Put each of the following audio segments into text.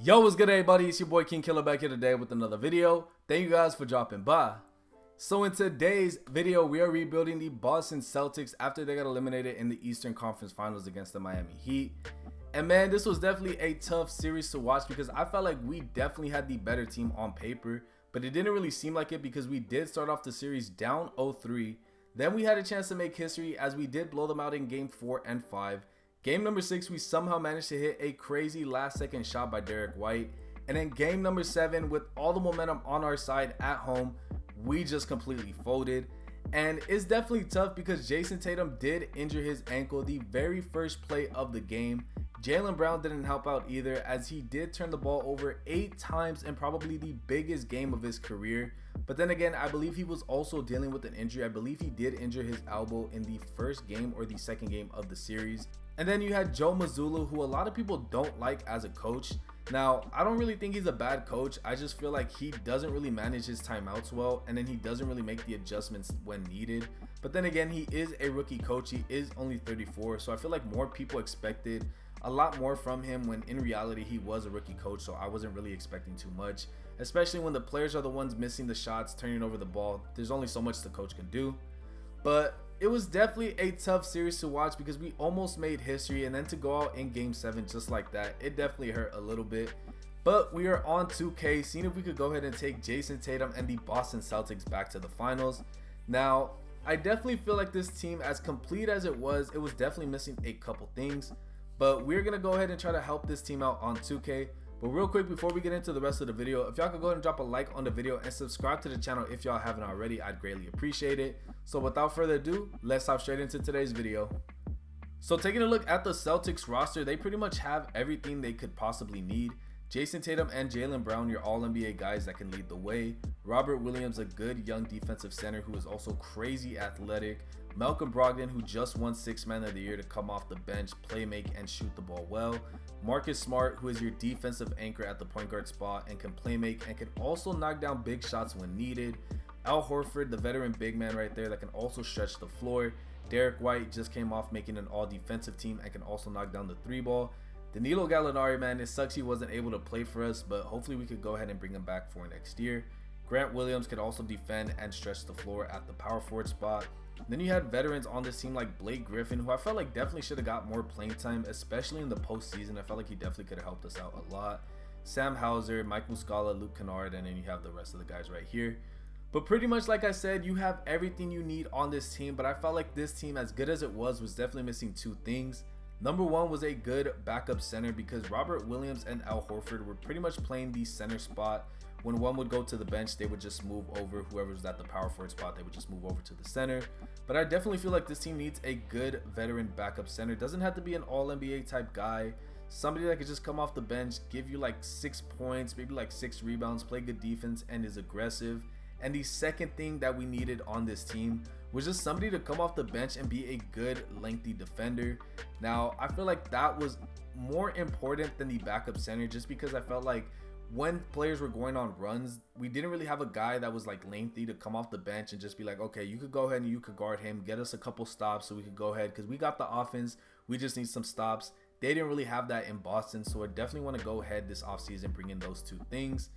Yo, what's good everybody? It's your boy King Killer back here today with another video. Thank you guys for dropping by. So in today's video, we are rebuilding the Boston Celtics after they got eliminated in the Eastern Conference Finals against the Miami Heat. And man, this was definitely a tough series to watch because I felt like we definitely had the better team on paper, but it didn't really seem like it because we did start off the series down 0-3. Then we had a chance to make history as we did blow them out in game 4 and 5. Game number 6, we somehow managed to hit a crazy last second shot by Derek White. And then game number 7, with all the momentum on our side at home, we just completely folded. And it's definitely tough because Jason Tatum did injure his ankle the very first play of the game. Jaylen Brown didn't help out either, as he did turn the ball over 8 times in probably the biggest game of his career. But then again, I believe he was also dealing with an injury. I believe he did injure his elbow in the first game or the second game of the series. And then you had Joe Mazzulla, who a lot of people don't like as a coach. Now, I don't really think he's a bad coach. I just feel like he doesn't really manage his timeouts well, and then he doesn't really make the adjustments when needed. But then again, he is a rookie coach. He is only 34, so I feel like more people expected a lot more from him when in reality he was a rookie coach, so I wasn't really expecting too much, especially when the players are the ones missing the shots, turning over the ball. There's only so much the coach can do. But it was definitely a tough series to watch because we almost made history, and then to go out in game 7 just like that, it definitely hurt a little bit. But we are on 2K, seeing if we could go ahead and take Jason Tatum and the Boston Celtics back to the finals. Now, I definitely feel like this team, as complete as it was definitely missing a couple things. But we're going to go ahead and try to help this team out on 2K. But real quick, before we get into the rest of the video, if y'all could go ahead and drop a like on the video and subscribe to the channel if y'all haven't already, I'd greatly appreciate it. So without further ado, let's hop straight into today's video. So taking a look at the Celtics roster, they pretty much have everything they could possibly need. Jason Tatum and Jaylen Brown, your all-NBA guys that can lead the way. Robert Williams, a good young defensive center who is also crazy athletic. Malcolm Brogdon, who just won 6th Man of the Year to come off the bench, play make, and shoot the ball well. Marcus Smart, who is your defensive anchor at the point guard spot and can play make and can also knock down big shots when needed. Al Horford, the veteran big man right there that can also stretch the floor. Derek White just came off making an all-defensive team and can also knock down the 3-ball. Danilo Gallinari, man, it sucks he wasn't able to play for us, but hopefully we could go ahead and bring him back for next year. Grant Williams could also defend and stretch the floor at the power forward spot. Then you had veterans on this team like Blake Griffin, who I felt like definitely should have got more playing time, especially in the postseason. I felt like he definitely could have helped us out a lot. Sam Hauser, Mike Muscala, Luke Kennard, and then you have the rest of the guys right here. But pretty much like I said, you have everything you need on this team, but I felt like this team, as good as it was definitely missing 2 things. Number 1 was a good backup center because Robert Williams and Al Horford were pretty much playing the center spot. When one would go to the bench, they would just move over. Whoever was at the power forward spot, they would just move over to the center. But I definitely feel like this team needs a good veteran backup center. Doesn't have to be an all-NBA type guy. Somebody that could just come off the bench, give you like 6 points, maybe like 6 rebounds, play good defense, and is aggressive. And the second thing that we needed on this team was just somebody to come off the bench and be a good lengthy defender. Now, I feel like that was more important than the backup center, just because I felt like when players were going on runs, we didn't really have a guy that was like lengthy to come off the bench and just be like, okay, you could go ahead and you could guard him, get us a couple stops so we could go ahead, because we got the offense, we just need some stops. They didn't really have that in Boston, so I definitely want to go ahead this offseason, bring in those 2 things.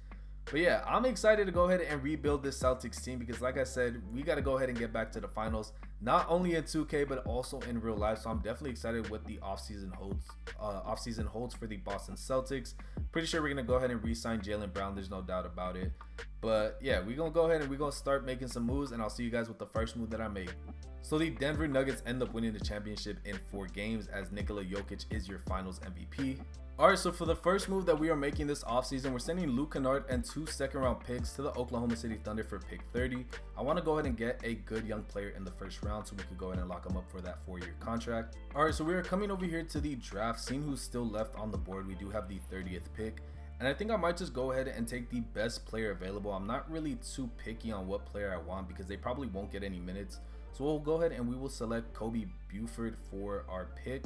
But yeah, I'm excited to go ahead and rebuild this Celtics team because like I said, we got to go ahead and get back to the finals, not only in 2K but also in real life. So I'm definitely excited what the offseason holds for the Boston Celtics. Pretty sure we're going to go ahead and re-sign Jaylen Brown. There's no doubt about it. But yeah, we're going to go ahead and we're going to start making some moves, and I'll see you guys with the first move that I make. So the Denver Nuggets end up winning the championship in 4 games as Nikola Jokic is your finals MVP. Alright, so for the first move that we are making this offseason, we're sending Luke Kennard and 2 second-round picks to the Oklahoma City Thunder for pick 30. I want to go ahead and get a good young player in the first round so we could go ahead and lock him up for that 4-year contract. Alright, so we are coming over here to the draft, seeing who's still left on the board. We do have the 30th pick, and I think I might just go ahead and take the best player available. I'm not really too picky on what player I want because they probably won't get any minutes. So we'll go ahead and we will select Kobe Buford for our pick.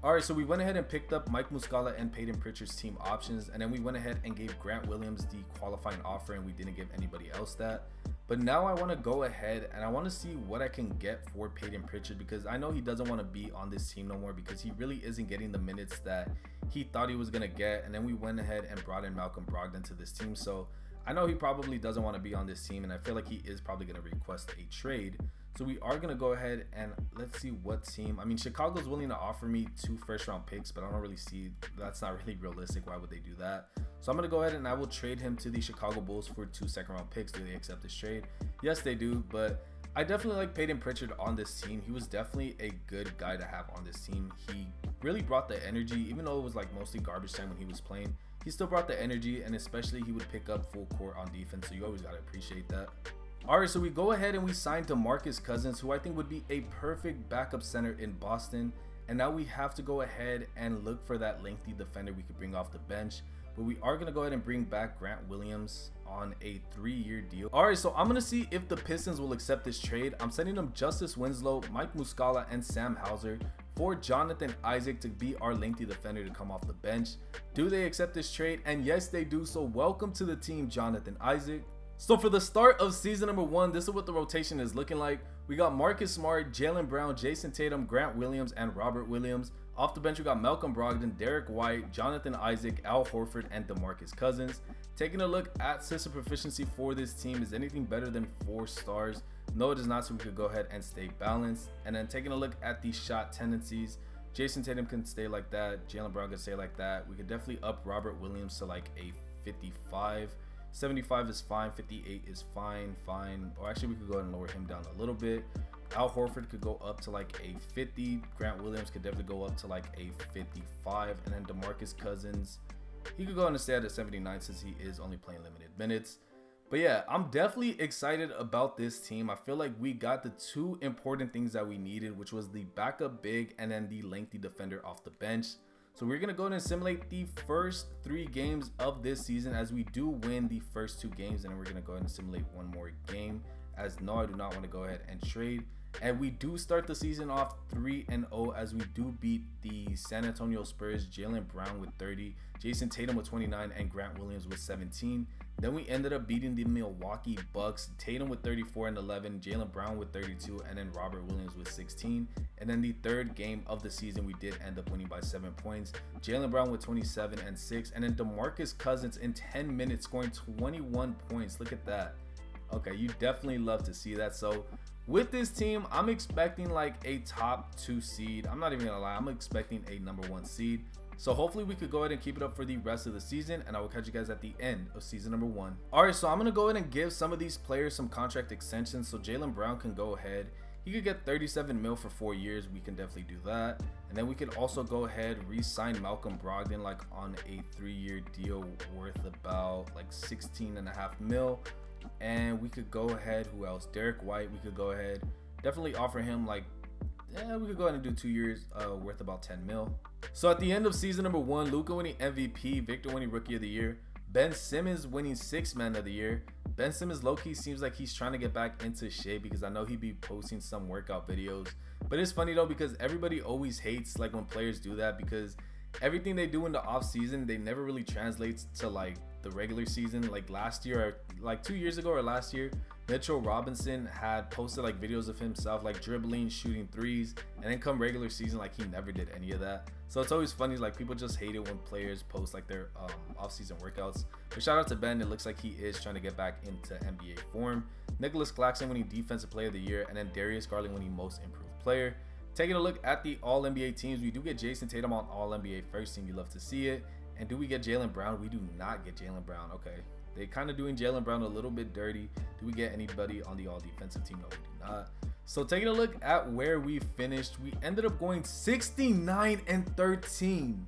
Alright, so we went ahead and picked up Mike Muscala and Peyton Pritchard's team options, and then we went ahead and gave Grant Williams the qualifying offer, and we didn't give anybody else that. But now I want to go ahead and I want to see what I can get for Peyton Pritchard, because I know he doesn't want to be on this team no more because he really isn't getting the minutes that he thought he was going to get. And then we went ahead and brought in Malcolm Brogdon to this team. So I know he probably doesn't want to be on this team, and I feel like he is probably going to request a trade. So we are going to go ahead and let's see what team. I mean, Chicago's willing to offer me 2 first-round picks, but I don't really see that's not really realistic. Why would they do that? So I'm going to go ahead and I will trade him to the Chicago Bulls for 2 second-round picks. Do they accept this trade? Yes, they do, but I definitely like Peyton Pritchard on this team. He was definitely a good guy to have on this team. He really brought the energy, even though it was like mostly garbage time when he was playing. He still brought the energy, and especially he would pick up full court on defense, so you always got to appreciate that. Alright, so we go ahead and we signed DeMarcus Cousins, who I think would be a perfect backup center in Boston. And now we have to go ahead and look for that lengthy defender we could bring off the bench. But we are going to go ahead and bring back Grant Williams on a 3-year deal. Alright, so I'm going to see if the Pistons will accept this trade. I'm sending them Justice Winslow, Mike Muscala, and Sam Hauser for Jonathan Isaac to be our lengthy defender to come off the bench. Do they accept this trade? And yes, they do. So welcome to the team, Jonathan Isaac. So for the start of season number 1, this is what the rotation is looking like. We got Marcus Smart, Jaylen Brown, Jason Tatum, Grant Williams, and Robert Williams. Off the bench, we got Malcolm Brogdon, Derek White, Jonathan Isaac, Al Horford, and DeMarcus Cousins. Taking a look at system proficiency for this team, is anything better than 4 stars? No, it is not, so we could go ahead and stay balanced. And then taking a look at the shot tendencies, Jason Tatum can stay like that, Jaylen Brown can stay like that. We could definitely up Robert Williams to like a 55. 75 is fine, 58 is fine. Or actually, we could go ahead and lower him down a little bit. Al Horford could go up to like a 50. Grant Williams could definitely go up to like a 55. And then DeMarcus Cousins, he could go and stay at a 79 since he is only playing limited minutes. But yeah, I'm definitely excited about this team. I feel like we got the 2 important things that we needed, which was the backup big and then the lengthy defender off the bench. So we're going to go ahead and simulate the first 3 games of this season, as we do win the first 2 games. And then we're going to go ahead and simulate 1 more game, as no, I do not want to go ahead and trade. And we do start the season off 3-0 as we do beat the San Antonio Spurs, Jaylen Brown with 30, Jason Tatum with 29, and Grant Williams with 17. Then we ended up beating the Milwaukee Bucks, Tatum with 34 and 11, Jaylen Brown with 32, and then Robert Williams with 16. And then the 3rd game of the season, we did end up winning by 7 points. Jaylen Brown with 27 and 6, and then DeMarcus Cousins in 10 minutes scoring 21 points. Look at that. Okay, you definitely love to see that. So with this team, I'm expecting like a top 2 seed. I'm not even gonna lie, I'm expecting a number 1 seed. So hopefully we could go ahead and keep it up for the rest of the season, and I will catch you guys at the end of season number 1. Alright, so I'm gonna go ahead and give some of these players some contract extensions. So Jaylen Brown can go ahead. He could get 37 mil for 4 years. We can definitely do that. And then we could also go ahead re-sign Malcolm Brogdon like on a 3-year deal worth about like 16.5 mil. And we could go ahead, who else? Derek White, we could go ahead, definitely offer him like, we could go ahead and do 2 years worth about 10 mil. So at the end of season number 1, Luka winning MVP, Victor winning Rookie of the Year, Ben Simmons winning 6th Man of the Year. Ben Simmons low-key seems like he's trying to get back into shape, because I know he'd be posting some workout videos. But it's funny though, because everybody always hates like when players do that, because everything they do in the off season, they never really translates to like the regular season. Like last year, or like 2 years ago or last year, Mitchell Robinson had posted like videos of himself like dribbling, shooting threes, and then come regular season, like he never did any of that. So it's always funny, like people just hate it when players post like their off-season workouts. But shout out to Ben, it looks like he is trying to get back into NBA form. Nicholas Claxton winning Defensive Player of the Year, and then Darius Garland winning Most Improved Player. Taking a look at the All-NBA teams, we do get Jason Tatum on All-NBA first team. You love to see it. And do we get Jaylen Brown? We do not get Jaylen Brown. Okay, they kind of doing Jaylen Brown a little bit dirty. Do we get anybody on the All-Defensive team? No, we do not. So taking a look at where we finished, we ended up going 69 and 13.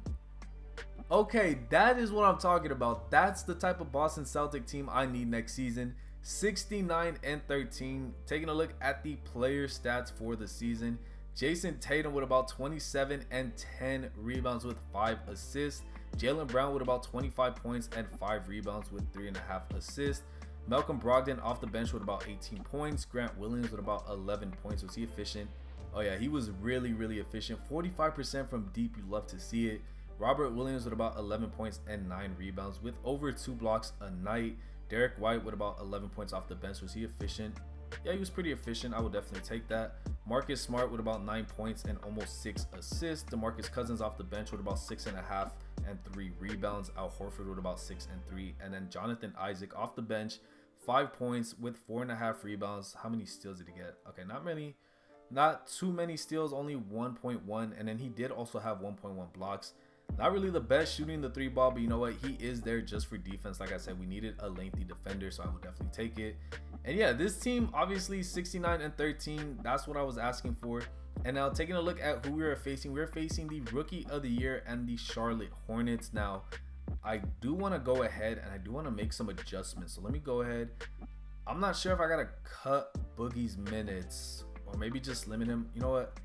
Okay, that is what I'm talking about. That's the type of Boston Celtic team I need next season. 69 and 13. Taking a look at the player stats for the season, Jason Tatum with about 27 and 10 rebounds with 5 assists. Jaylen Brown with about 25 points and 5 rebounds with 3.5 assists. Malcolm Brogdon off the bench with about 18 points. Grant Williams with about 11 points. Was he efficient? Oh yeah, he was really efficient. 45% from deep. You love to see it. Robert Williams with about 11 points and 9 rebounds with over 2 blocks a night. Derek White with about 11 points off the bench. Was he efficient? Yeah, he was pretty efficient. I would definitely take that. Marcus Smart with about 9 points and almost 6 assists. DeMarcus Cousins off the bench with about 6.5 and 3 rebounds. Al Horford with about 6 and 3. And then Jonathan Isaac off the bench, 5 points with 4.5 rebounds. How many steals did he get? Okay, not too many steals, only 1.1. And then he did also have 1.1 blocks. Not really the best shooting the 3 ball, but you know what? He is there just for defense. Like I said, we needed a lengthy defender, so I would definitely take it. And yeah, this team, obviously 69 and 13. That's what I was asking for. And now taking a look at who we are facing, we're facing the Rookie of the Year and the Charlotte Hornets. Now, I do want to go ahead and I do want to make some adjustments. So let me go ahead. I'm not sure if I got to cut Boogie's minutes or maybe just limit him. You know what?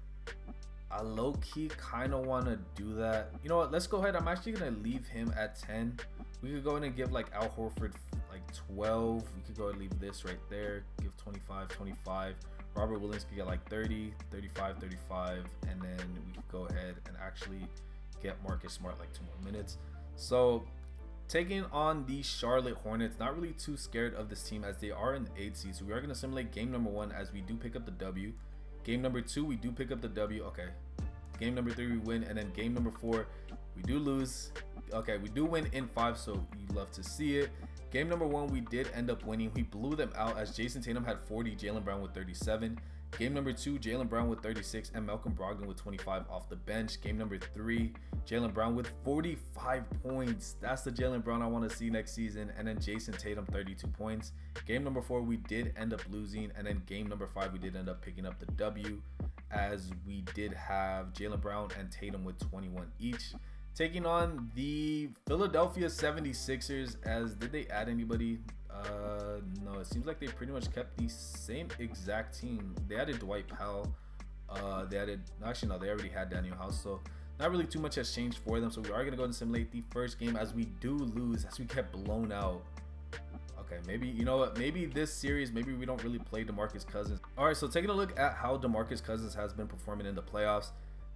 I low-key kind of want to do that. You know what? Let's go ahead. I'm actually going to leave him at 10. We could go in and give like Al Horford like 12. We could go and leave this right there. Give 25, 25. Robert Williams could get like 30, 35, 35. And then we could go ahead and actually get Marcus Smart like 2 more minutes. So taking on the Charlotte Hornets, not really too scared of this team as they are in the 8th seed. So we are going to simulate game number 1 as we do pick up the W. Game number 2, we do pick up the W. Okay. Game number 3, we win. And then game number 4, we do lose. Okay, we do win in 5, so you love to see it. Game number 1, we did end up winning. We blew them out as Jason Tatum had 40, Jaylen Brown with 37. Game number 2, Jaylen Brown with 36 and Malcolm Brogdon with 25 off the bench. Game number 3, Jaylen Brown with 45 points. That's the Jaylen Brown I want to see next season. And then Jason Tatum, 32 points. Game number 4, we did end up losing. And then game number 5, we did end up picking up the W as we did have Jaylen Brown and Tatum with 21 each. Taking on the Philadelphia 76ers as did they add anybody? No, it seems like they pretty much kept the same exact team. They added Dwight Powell. They already had Daniel House, so not really too much has changed for them. So we are going to go and simulate the first game as we do lose, as we get blown out. Okay, maybe, you know what, maybe this series, maybe we don't really play DeMarcus Cousins. All right, so taking a look at how DeMarcus Cousins has been performing in the playoffs.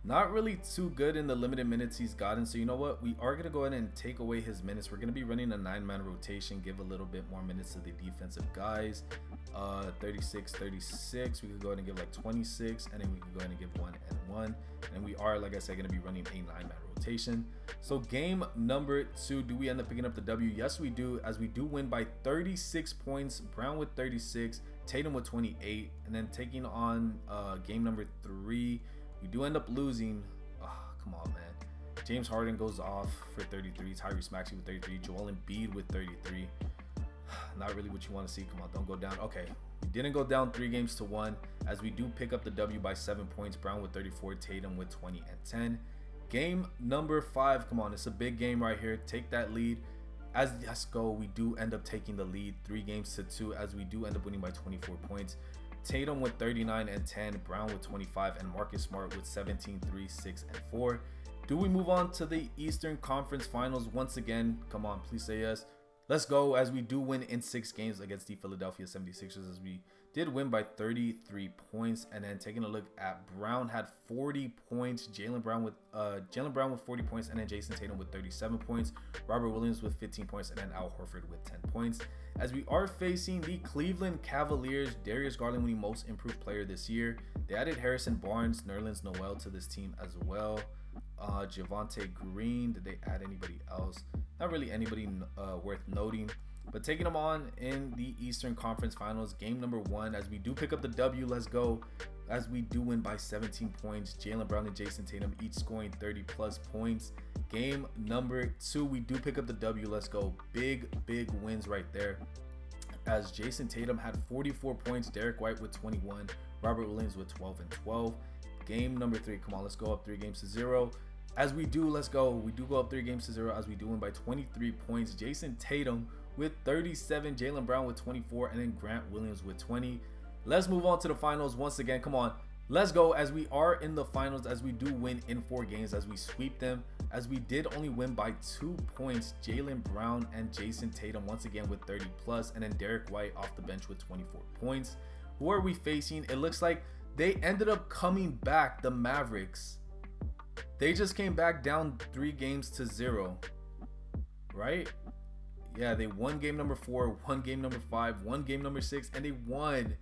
Not really too good in the limited minutes he's gotten. So you know what? We are going to go ahead and take away his minutes. We're going to be running a 9-man rotation. Give a little bit more minutes to the defensive guys. 36, 36. We could go ahead and give like 26. And then we can go ahead and give 1 and 1. And we are, like I said, going to be running a 9-man rotation. So game number 2, do we end up picking up the W? Yes, we do. As we do win by 36 points. Brown with 36. Tatum with 28. And then taking on game number 3. We do end up losing. Oh, come on, man. James Harden goes off for 33. Tyrese Maxey with 33. Joel Embiid with 33. Not really what you want to see. Come on, don't go down. Okay, we didn't go down 3-1 as we do pick up the W by 7 points. Brown with 34. Tatum with 20 and 10. Game number 5. Come on, it's a big game right here. Take that lead. As let's go, we do end up taking the lead 3-2 as we do end up winning by 24 points. Tatum with 39 and 10, Brown with 25, and Marcus Smart with 17, 3, 6, and 4. Do we move on to the Eastern Conference Finals once again? Come on, please say yes. Let's go as we do win in 6 games against the Philadelphia 76ers as we did win by 33 points. And then taking a look at Brown had 40 points, Jaylen Brown with 40 points, and then Jason Tatum with 37 points, Robert Williams with 15 points, and then Al Horford with 10 points. As we are facing the Cleveland Cavaliers, Darius Garland winning most improved player this year. They added Harrison Barnes, Nerlens Noel to this team as well. Javonte Green, did they add anybody else? Not really anybody worth noting. But taking them on in the Eastern Conference Finals, game number 1, as we do pick up the W, let's go. As we do win by 17 points, Jaylen Brown and Jason Tatum each scoring 30 plus points. Game number 2, we do pick up the W, let's go. Big wins right there. As Jason Tatum had 44 points, Derek White with 21, Robert Williams with 12 and 12. Game number 3, come on, let's go up 3-0. As we do, let's go. We do go up 3-0 as we do win by 23 points. Jason Tatum with 37, Jaylen Brown with 24, and then Grant Williams with 20. Let's move on to the finals once again. Come on, let's go as we are in the finals, as we do win in 4 games, as we sweep them, as we did only win by 2 points. Jaylen Brown and Jason Tatum once again with 30 plus, and then Derek White off the bench with 24 points. Who are we facing? It looks like they ended up coming back, the Mavericks. They just came back down 3-0, right? Yeah, they won game number 4, won game number 5, won game number 6, and they won.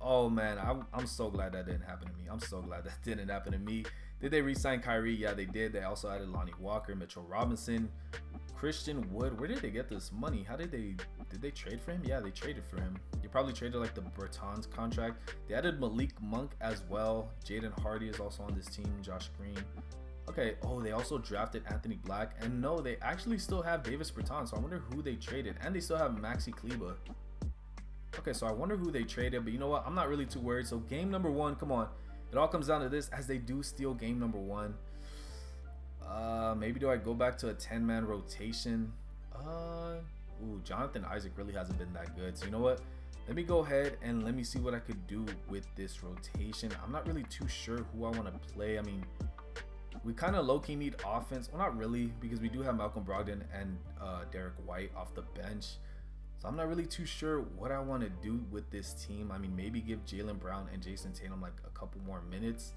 Oh man, I'm so glad that didn't happen to me. I'm so glad that didn't happen to me. Did they re-sign Kyrie? Yeah, they did. They also added Lonnie Walker, Mitchell Robinson, Christian Wood. Where did they get this money? How did they trade for him? Yeah, they traded for him. They probably traded like the Bertans contract. They added Malik Monk as well. Jaden Hardy is also on this team. Josh Green. Okay. Oh, they also drafted Anthony Black. And no, they actually still have Davis Bertans. So I wonder who they traded. And they still have Maxi Kleba. Okay, so I wonder who they traded. But you know what? I'm not really too worried. So game number 1, come on. It all comes down to this, as they do steal game number 1. Maybe do I go back to a 10-man rotation? Ooh, Jonathan Isaac really hasn't been that good. So you know what? Let me go ahead and let me see what I could do with this rotation. I'm not really too sure who I want to play. I mean, we kind of low-key need offense. Well, not really, because we do have Malcolm Brogdon and Derek White off the bench. So I'm not really too sure what I want to do with this team. I mean, maybe give Jaylen Brown and Jason Tatum like a couple more minutes.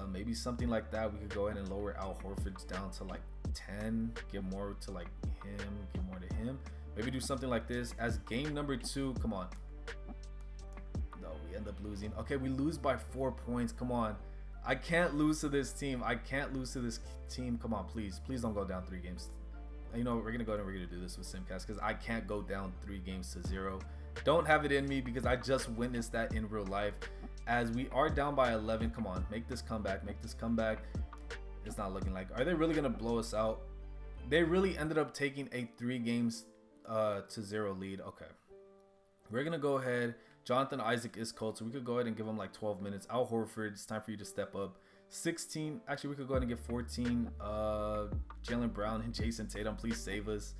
Maybe something like that. We could go ahead and lower Al Horford's down to like 10, give more to like him, give more to him. Maybe do something like this as game number 2. Come on. No, we end up losing. Okay, we lose by 4 points. Come on. I can't lose to this team. I can't lose to this team. Come on, please. Please don't go down 3 games. You know, we're going to go ahead and we're going to do this with Simcast because I can't go down 3 games to 0. Don't have it in me because I just witnessed that in real life. As we are down by 11. Come on, make this comeback. Make this comeback. It's not looking like. Are they really going to blow us out? They really ended up taking a 3 games to 0 lead. Okay. We're going to go ahead. Jonathan Isaac is cold, so we could go ahead and give him like 12 minutes. Al Horford, it's time for you to step up. 16. Actually, we could go ahead and get 14. Jaylen Brown and Jason Tatum, please save us.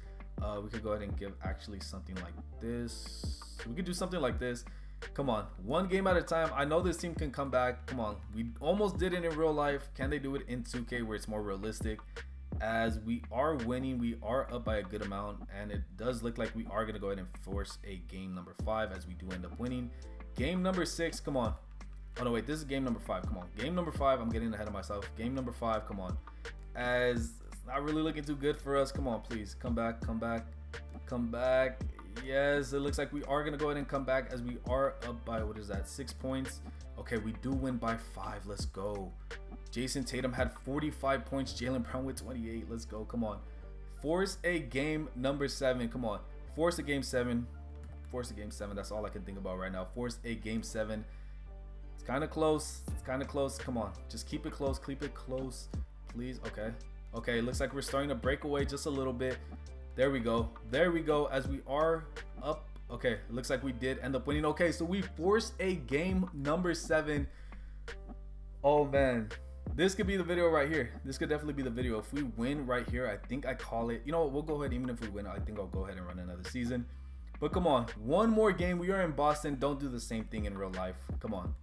We could go ahead and give actually something like this. We could do something like this. Come on, 1 game at a time. I know this team can come back. Come on, we almost did it in real life. Can they do it in 2K where it's more realistic? As we are winning, we are up by a good amount, and it does look like we are going to go ahead and force a game number 5 as we do end up winning. Game number 6, come on. Oh no, wait, this is game number 5. Come on, game number 5. I'm getting ahead of myself. Game number 5, come on. As it's not really looking too good for us. Come on, please, come back, come back, come back. Yes, it looks like we are going to go ahead and come back as we are up by, what is that, 6 points. Okay, we do win by 5. Let's go. Jason Tatum had 45 points. Jaylen Brown with 28. Let's go. Come on. Force a game number 7. Come on. Force a game 7. Force a game 7. That's all I can think about right now. Force a game 7. It's kind of close. It's kind of close. Come on. Just keep it close. Keep it close, please. Okay. Okay, it looks like we're starting to break away just a little bit. There we go. There we go. As we are up. Okay, it looks like we did end up winning. Okay, so we forced a game number 7. Oh, man. This could be the video right here. This could definitely be the video. If we win right here, I think I call it. You know what? We'll go ahead. Even if we win, I think I'll go ahead and run another season. But come on. 1 more game. We are in Boston. Don't do the same thing in real life. Come on.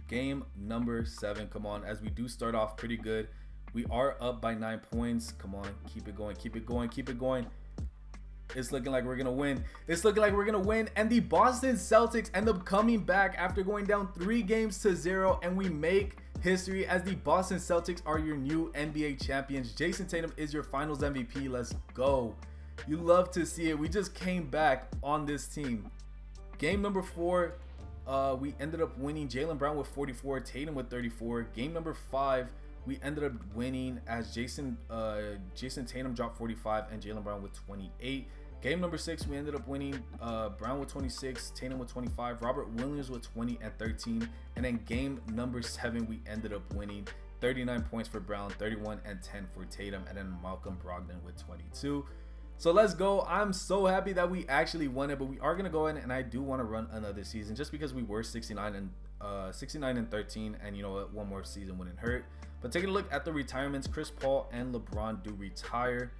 Game number 7. Come on. As we do start off pretty good. We are up by 9 points. Come on. Keep it going. Keep it going. Keep it going. It's looking like we're going to win. It's looking like we're going to win. And the Boston Celtics end up coming back after going down 3 games to 0. And we make history as the Boston Celtics are your new NBA champions. Jason Tatum is your finals MVP. Let's go. You love to see it. We just came back on this team. Game number 4, we ended up winning. Jaylen Brown with 44, Tatum with 34. Game number 5, we ended up winning as Jason Tatum dropped 45 and Jaylen Brown with 28. Game number 6, we ended up winning. Brown with 26, Tatum with 25, Robert Williams with 20 and 13. And then game number 7, we ended up winning. 39 points for Brown, 31 and 10 for Tatum, and then Malcolm Brogdon with 22. So let's go. I'm so happy that we actually won it, but we are gonna go in, and I do want to run another season just because we were 69 and 13, and you know what, 1 more season wouldn't hurt. But taking a look at the retirements, Chris Paul and LeBron do retire.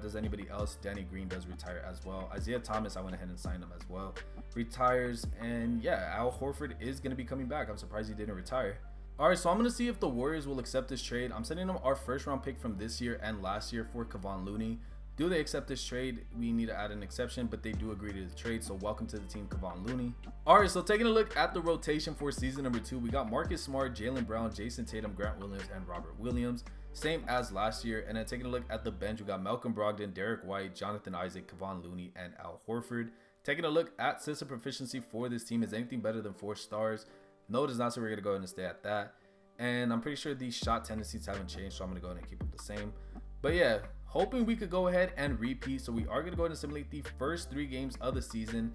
Does anybody else? Danny Green does retire as well. Isaiah Thomas, I went ahead and signed him as well. Retires, and yeah, Al Horford is going to be coming back. I'm surprised he didn't retire. All right, so I'm going to see if the Warriors will accept this trade. I'm sending them our 1st round pick from this year and last year for Kevon Looney. Do they accept this trade? We need to add an exception, but they do agree to the trade. So welcome to the team, Kevon Looney. All right, so taking a look at the rotation for season number 2, we got Marcus Smart, Jaylen Brown, Jason Tatum, Grant Williams, and Robert Williams. same as last year. And then taking a look at the bench, we got Malcolm Brogdon, Derek White, Jonathan Isaac, Kevon Looney, and Al Horford. Taking a look at system proficiency for this team, is anything better than 4 stars? No, it is not, so we're going to go ahead and stay at that. And I'm pretty sure these shot tendencies haven't changed, so I'm going to go ahead and keep it the same. But yeah, hoping we could go ahead and repeat. So we are going to go ahead and simulate the first 3 games of the season,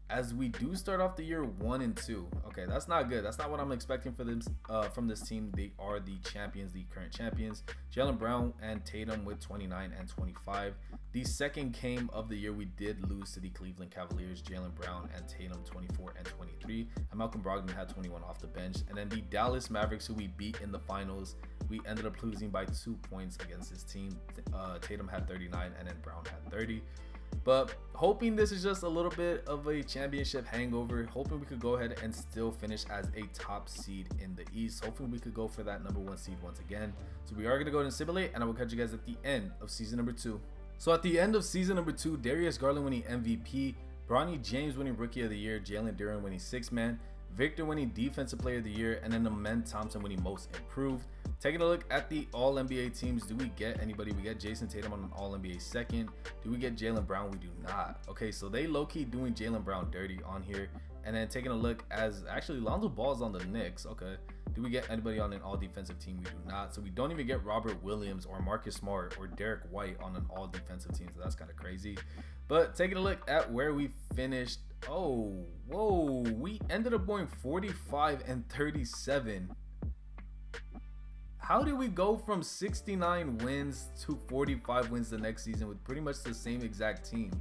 as we do start off the year 1-2. Okay, that's not good. That's not what I'm expecting for them from this team. They are the champions, the current champions. Jaylen Brown and Tatum with 29 and 25. The second game of the year, we did lose to the Cleveland Cavaliers. Jaylen Brown and Tatum 24 and 23. And Malcolm Brogdon had 21 off the bench. And then the Dallas Mavericks, who we beat in the finals, we ended up losing by 2 points against this team. Tatum had 39 and then Brown had 30. But hoping this is just a little bit of a championship hangover. Hoping we could go ahead and still finish as a top seed in the East. Hoping we could go for that number 1 seed once again. So we are going to go ahead and simulate, and I will catch you guys at the end of season number 2. So at the end of season number 2, Darius Garland winning MVP, Bronny James winning Rookie of the Year, Jalen Duren winning 6th Man, Victor winning Defensive Player of the Year, and then Amen Thompson winning Most Improved. Taking a look at the All-NBA teams, do we get anybody? We get Jason Tatum on an All-NBA second. Do we get Jaylen Brown? We do not. Okay, so they low-key doing Jaylen Brown dirty on here. And then taking a look as actually Lonzo Ball's on the Knicks. Okay, do we get anybody on an all-defensive team? We do not. So we don't even get Robert Williams or Marcus Smart or Derek White on an all-defensive team. So that's kind of crazy. But taking a look at where we finished. Oh, whoa, we ended up going 45 and 37. How did we go from 69 wins to 45 wins the next season with pretty much the same exact team?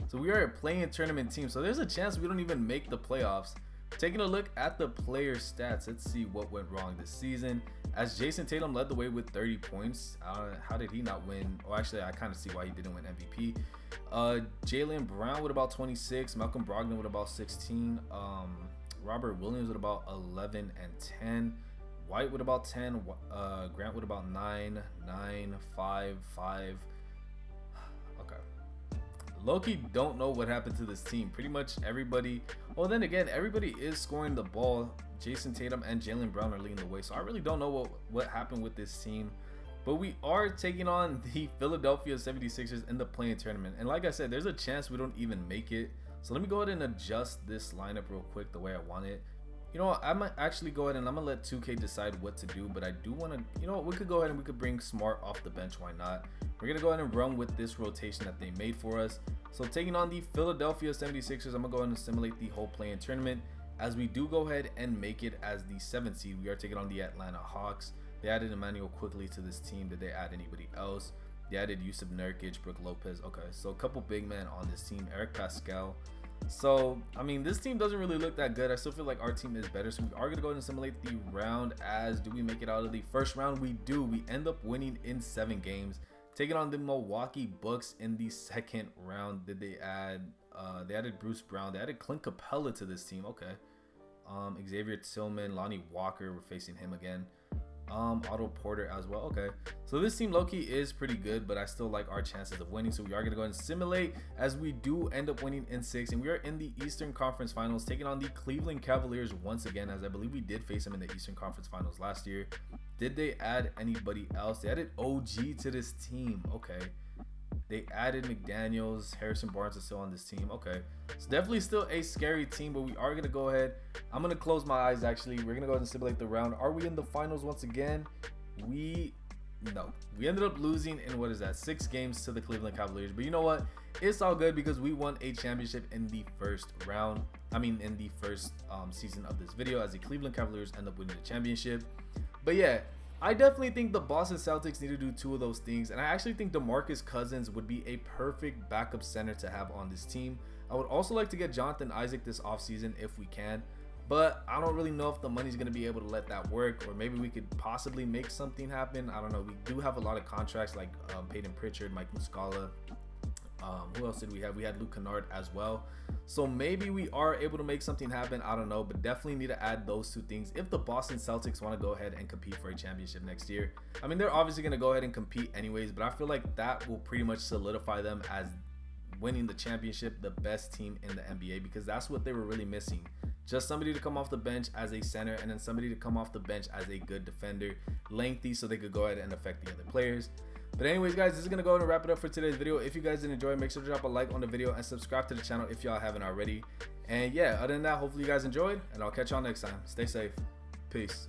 So we are a play-in tournament team, so there's a chance we don't even make the playoffs. Taking a look at the player stats, let's see what went wrong this season. As Jason Tatum led the way with 30 points. How did he not win? Well, actually, I kind of see why he didn't win MVP. Jaylen Brown with about 26. Malcolm Brogdon with about 16. Robert Williams with about 11 and 10. White with about 10, Grant with about 9, 5. Okay. Loki don't know what happened to this team. Pretty much everybody, well then again, everybody is scoring the ball. Jason Tatum and Jaylen Brown are leading the way. So I really don't know what happened with this team. But we are taking on the Philadelphia 76ers in the play-in tournament. And like I said, there's a chance we don't even make it. So let me go ahead and adjust this lineup real quick the way I want it. You know what, I might actually go ahead and I'm gonna let 2K decide what to do, but I do want to, you know what, we could go ahead and we could bring Smart off the bench. Why not? We're gonna go ahead and run with this rotation that they made for us. So taking on the Philadelphia 76ers, I'm gonna go ahead and simulate the whole play-in tournament. As we do go ahead and make it as the 7th seed, we are taking on the Atlanta Hawks. They added Emmanuel quickly to this team. Did they add anybody else? They added Yusuf Nurkic, Brook Lopez. Okay, so a couple big men on this team. Eric Pascal. So, I mean, this team doesn't really look that good. I still feel like our team is better. So we are going to go ahead and simulate the round. As do we make it out of the first round? We do. We end up winning in 7 games. Taking on the Milwaukee Bucks in the second round. Did they add, they added Bruce Brown. They added Clint Capella to this team. Okay. Xavier Tillman, Lonnie Walker. We're facing him again. Otto Porter as well. Okay, so this team low-key is pretty good, but I still like our chances of winning. So we are going to go ahead and simulate as we do end up winning in 6, and we are in the Eastern Conference Finals taking on the Cleveland Cavaliers once again, as I believe we did face them in the Eastern Conference Finals last year. Did they add anybody else? They added OG to this team. Okay, they added McDaniels. Harrison Barnes is still on this team. Okay, it's definitely still a scary team, but we are going to go ahead. I'm going to close my eyes, actually. We're going to go ahead and simulate the round. Are we in the finals once again? No. We ended up losing in, what is that, 6 games to the Cleveland Cavaliers. But you know what? It's all good because we won a championship in the first round. I mean, in the first season of this video, as the Cleveland Cavaliers end up winning the championship. But yeah, I definitely think the Boston Celtics need to do 2 of those things. And I actually think DeMarcus Cousins would be a perfect backup center to have on this team. I would also like to get Jonathan Isaac this offseason if we can. But I don't really know if the money's going to be able to let that work, or maybe we could possibly make something happen. I don't know. We do have a lot of contracts like Peyton Pritchard, Mike Muscala. Who else did we have? We had Luke Kennard as well. So maybe we are able to make something happen. I don't know, but definitely need to add those 2 things if the Boston Celtics want to go ahead and compete for a championship next year. I mean, they're obviously going to go ahead and compete anyways, but I feel like that will pretty much solidify them as winning the championship, the best team in the NBA, because that's what they were really missing. Just somebody to come off the bench as a center, and then somebody to come off the bench as a good defender, lengthy, so they could go ahead and affect the other players. But anyways, guys, this is gonna go ahead and wrap it up for today's video. If you guys did enjoy, make sure to drop a like on the video and subscribe to the channel if y'all haven't already. And yeah, other than that, hopefully you guys enjoyed, and I'll catch y'all next time. Stay safe. Peace.